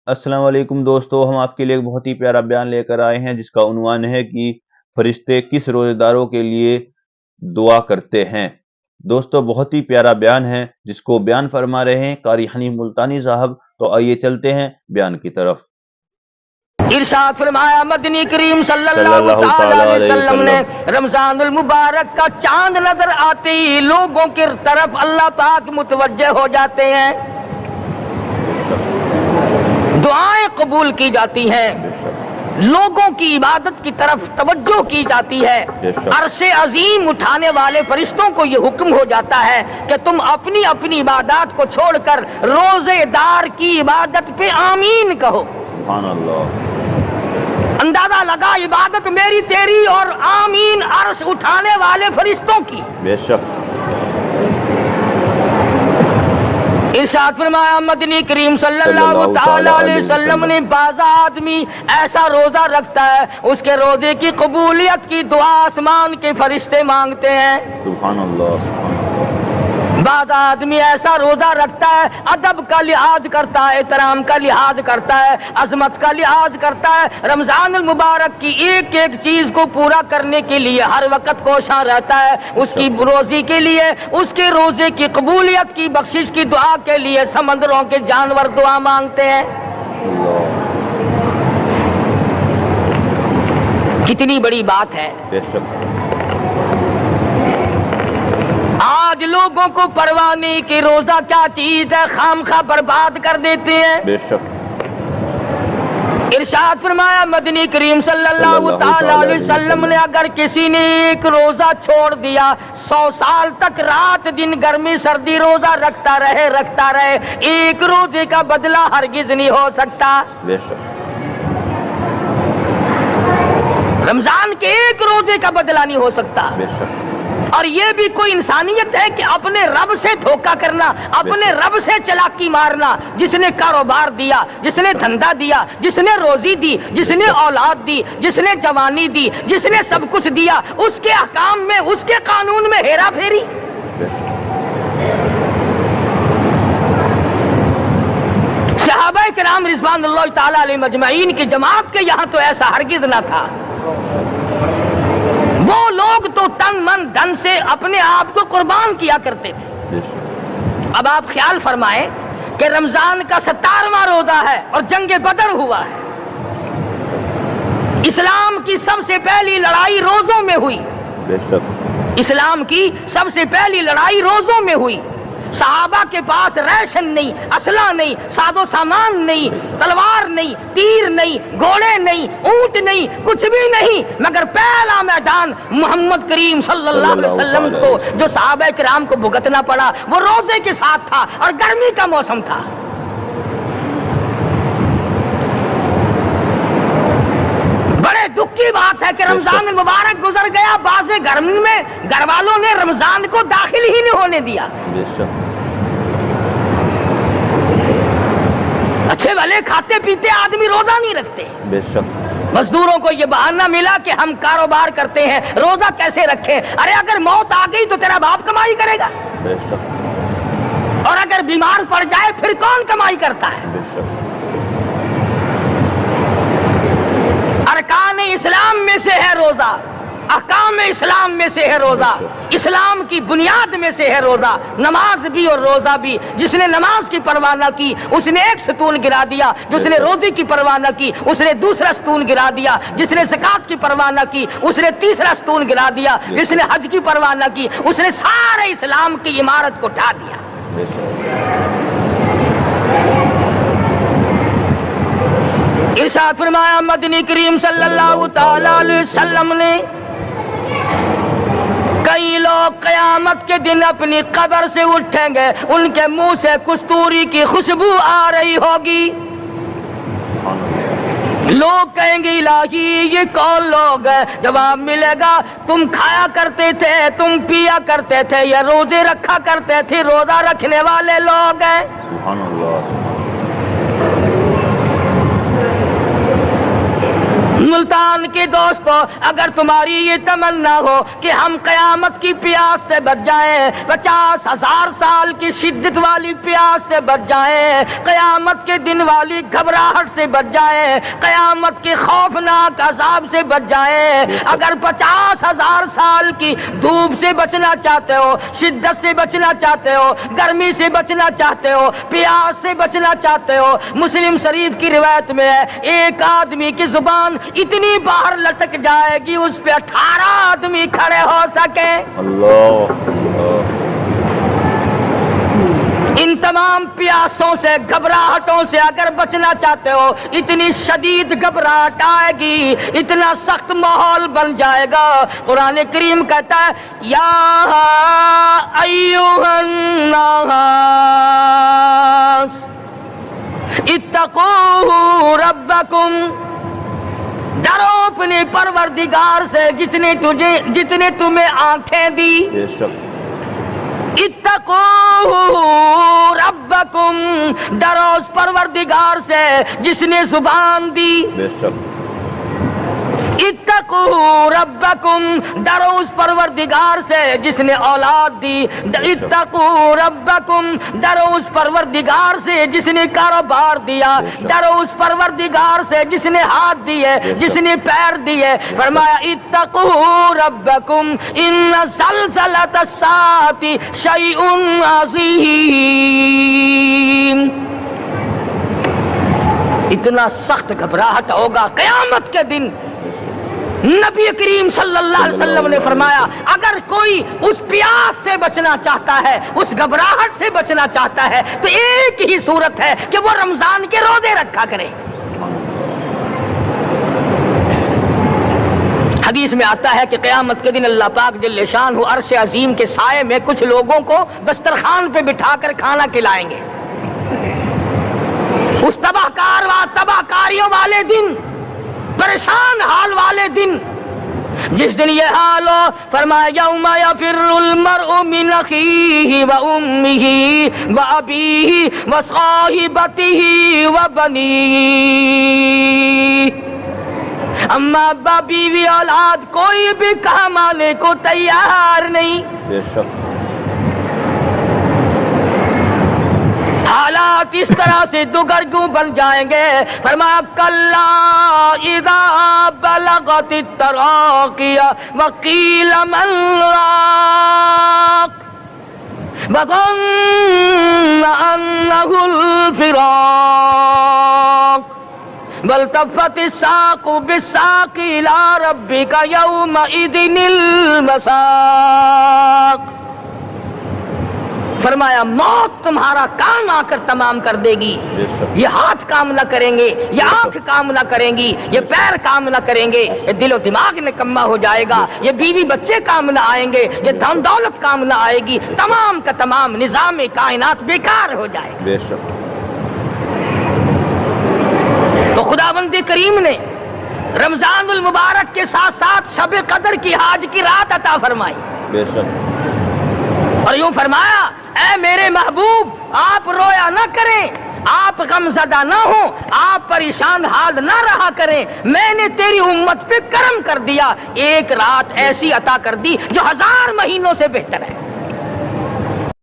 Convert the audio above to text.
अस्सलाम वालेकुम दोस्तों, हम आपके लिए एक बहुत ही प्यारा बयान लेकर आए हैं जिसका उन्वान है कि फरिश्ते किस रोजेदारों के लिए दुआ करते हैं। दोस्तों, बहुत ही प्यारा बयान है जिसको बयान फरमा रहे हैं कारी हनीफ मुल्तानी साहब। तो आइए चलते हैं बयान की तरफ। इरशाद फरमाया मदनी करीम सल्लल्लाहु तआला अलैहि वसल्लम ने रमजानुल मुबारक का चांद नजर आते ही लोगों की तरफ अल्लाह पाक मुतवज्जे हो जाते हैं, दुआएं कबूल की जाती हैं, लोगों की इबादत की तरफ तवज्जो की जाती है। अर्शे अजीम उठाने वाले फरिश्तों को ये हुक्म हो जाता है कि तुम अपनी अपनी इबादत को छोड़कर रोजेदार की इबादत पे आमीन कहो। सुभान अल्लाह। अंदाजा लगा, इबादत मेरी तेरी और आमीन अर्श उठाने वाले फरिश्तों की। बेशक। इरशाद फरमाया मदनी करीम सल्लल्लाहु तआला अलैहि वसल्लम ने बाज़ आदमी ऐसा रोजा रखता है उसके रोजे की कबूलियत की दुआ आसमान के फरिश्ते मांगते हैं। सुभान अल्लाह। बाज़ आदमी ऐसा रोजा रखता है, अदब का लिहाज करता है, एहतराम का लिहाज करता है, अजमत का लिहाज करता है, रमजान मुबारक की एक एक चीज को पूरा करने के लिए हर वक्त कोशां रहता है, उसकी रोजी के लिए, उसके रोजे की कबूलियत की बख्शिश की दुआ के लिए समंदरों के जानवर दुआ मांगते हैं। कितनी बड़ी बात है। आज लोगों को परवाह नहीं कि रोजा क्या चीज है, खामखा बर्बाद कर देते हैं। बेशक। इरशाद फरमाया मदनी करीम सल्लल्लाहु तआला अलैहि वसल्लम ने अगर किसी ने एक रोजा छोड़ दिया, 100 साल तक रात दिन गर्मी सर्दी रोजा रखता रहे, एक रोजे का बदला हरगिज नहीं हो सकता। बेशक। रमजान के एक रोजे का बदला नहीं हो सकता। बेशक। और ये भी कोई इंसानियत है कि अपने रब से धोखा करना, अपने रब से चालाकी मारना। जिसने कारोबार दिया, जिसने धंधा दिया, जिसने रोजी दी, जिसने औलाद दी, जिसने जवानी दी, जिसने सब कुछ दिया, उसके अहकाम में, उसके कानून में हेरा फेरी। सहाबा किराम रिज़वानुल्लाह ताला अलैहिम अजमईन की जमात के यहाँ तो ऐसा हरगिज ना था। वो लोग तो तन मन धन से अपने आप को कुर्बान किया करते थे। अब आप ख्याल फरमाएं कि रमजान का 17वां रोजा है और जंगे बदर हुआ है। इस्लाम की सबसे पहली लड़ाई रोजों में हुई। इस्लाम की सबसे पहली लड़ाई रोजों में हुई। सहाबा के पास रेशन नहीं, असला नहीं, सादो सामान नहीं, तलवार नहीं, तीर नहीं, घोड़े नहीं, ऊंट नहीं, कुछ भी नहीं, मगर पहला मैदान मोहम्मद करीम सल्लल्लाहु अलैहि वसल्लम को जो सहाबा किराम को भुगतना पड़ा वो रोजे के साथ था और गर्मी का मौसम था। बड़े दुख की बात है कि रमजान मुबारक गुजर गया, बाज़े गर्मी में घर वालों ने रमजान को दाखिल ही नहीं होने दिया। अच्छे भले खाते पीते आदमी रोजा नहीं रखते। बेशक। मजदूरों को ये बहाना मिला कि हम कारोबार करते हैं, रोजा कैसे रखें। अरे अगर मौत आ गई तो तेरा बाप कमाई करेगा। बेशक। और अगर बीमार पड़ जाए फिर कौन कमाई करता है। अरकान इस्लाम में से है रोजा, अहकाम इस्लाम में से है रोजा, इस्लाम की बुनियाद में से है रोजा। नमाज भी और रोजा भी। जिसने नमाज की परवाह न की उसने एक सतून गिरा दिया, जिसने रोजे की परवाह न की उसने दूसरा सतून गिरा दिया, जिसने ज़कात की परवाह न की उसने तीसरा सतून गिरा दिया, जिसने हज की परवाह न की उसने सारे इस्लाम की इमारत को ढा दिया। इरशाद फरमाया मदनी करीम सल्लल्लाहु तआला अलैहि वसल्लम ने कई लोग क़यामत के दिन अपनी कब्र से उठेंगे, उनके मुंह से कस्तूरी की खुशबू आ रही होगी। लोग कहेंगे इलाही ये कौन लोग है। जवाब मिलेगा तुम खाया करते थे, तुम पिया करते थे, ये रोजे रखा करते थे, रोजा रखने वाले लोग हैं। ملتان کے دوستو، اگر تمہاری یہ تمنا ہو کہ ہم قیامت کی پیاس سے بچ جائیں، 50,000 سال کی شدت والی پیاس سے بچ جائیں، قیامت کے دن والی گھبراہٹ سے بچ جائیں، قیامت کے خوفناک عذاب سے بچ جائیں، اگر 50,000 سال کی دھوپ سے بچنا چاہتے ہو، شدت سے بچنا چاہتے ہو، گرمی سے بچنا چاہتے ہو، پیاس سے بچنا چاہتے ہو، مسلم شریف کی روایت میں ہے ایک آدمی کی زبان اتنی باہر لٹک جائے گی اس پہ 18 آدمی کھڑے ہو سکے۔ اللہ ان تمام پیاسوں سے، گھبراہٹوں سے اگر بچنا چاہتے ہو، اتنی شدید گھبراہٹ آئے گی، اتنا سخت ماحول بن جائے گا۔ قرآن کریم کہتا ہے یا ایھا الناس اتقوا ربکم، ڈرو اپنے پروردگار سے جس نے تمہیں آنکھیں دی۔ بے شک اتقوا ربکم، ڈرو اس پروردگار سے جس نے زبان دی۔ بے شک اتقوا ربکم، ڈرو اس پروردگار سے جس نے اولاد دی۔ اتقوا ربکم، ڈرو اس پروردگار سے جس نے کاروبار دیا۔ ڈرو اس پروردگار سے جس نے ہاتھ دیے، جس نے پیر دیے۔ فرمایا اتقوا ربکم ان زلزلۃ الساعۃ شیء عظیم، اتنا سخت گھبراہٹ ہوگا قیامت کے دن۔ نبی کریم صلی اللہ علیہ وسلم نے فرمایا اگر کوئی اس پیاس سے بچنا چاہتا ہے، اس گھبراہٹ سے بچنا چاہتا ہے، تو ایک ہی صورت ہے کہ وہ رمضان کے روزے رکھا کرے۔ حدیث میں آتا ہے کہ قیامت کے دن اللہ پاک جل شان عرش عظیم کے سائے میں کچھ لوگوں کو دسترخوان پہ بٹھا کر کھانا کھلائیں گے۔ اس تباہ کاریوں والے دن، پریشان حال والے دن، جس دن یہ حال ہو، فرمایا یوم یفر المرء من اخیہ وامہ وابیہ وصاحبتہ وبنیہ، اما ابا بیوی اولاد کوئی بھی کام آنے کو تیار نہیں۔ بے شک حالات اس طرح سے دگرگوں بن جائیں گے۔ فرمایا کلا اذا بلغت التراقی وقیل من راق وظن انہ الفراق والتفت الساق بالساق الى ربک یومئذ المساق۔ فرمایا موت تمہارا کام آ کر تمام کر دے گی، یہ ہاتھ کام نہ کریں گے، یہ آنکھ کام نہ کریں گی، یہ پیر کام نہ کریں گے، یہ دل و دماغ نکما ہو جائے گا، یہ بیوی بچے کام نہ آئیں گے، یہ دھن دولت کام نہ آئے گی، تمام کا تمام نظام کائنات بیکار ہو جائے گا۔ بے شک تو خداوند کریم نے رمضان المبارک کے ساتھ ساتھ شب قدر کی حاج کی رات عطا فرمائی، بے شک اور یوں فرمایا اے میرے محبوب آپ رویا نہ کریں، آپ غم زدہ نہ ہوں، آپ پریشان حال نہ رہا کریں، میں نے تیری امت پہ کرم کر دیا، ایک رات ایسی عطا کر دی جو 1000 مہینوں سے بہتر ہے۔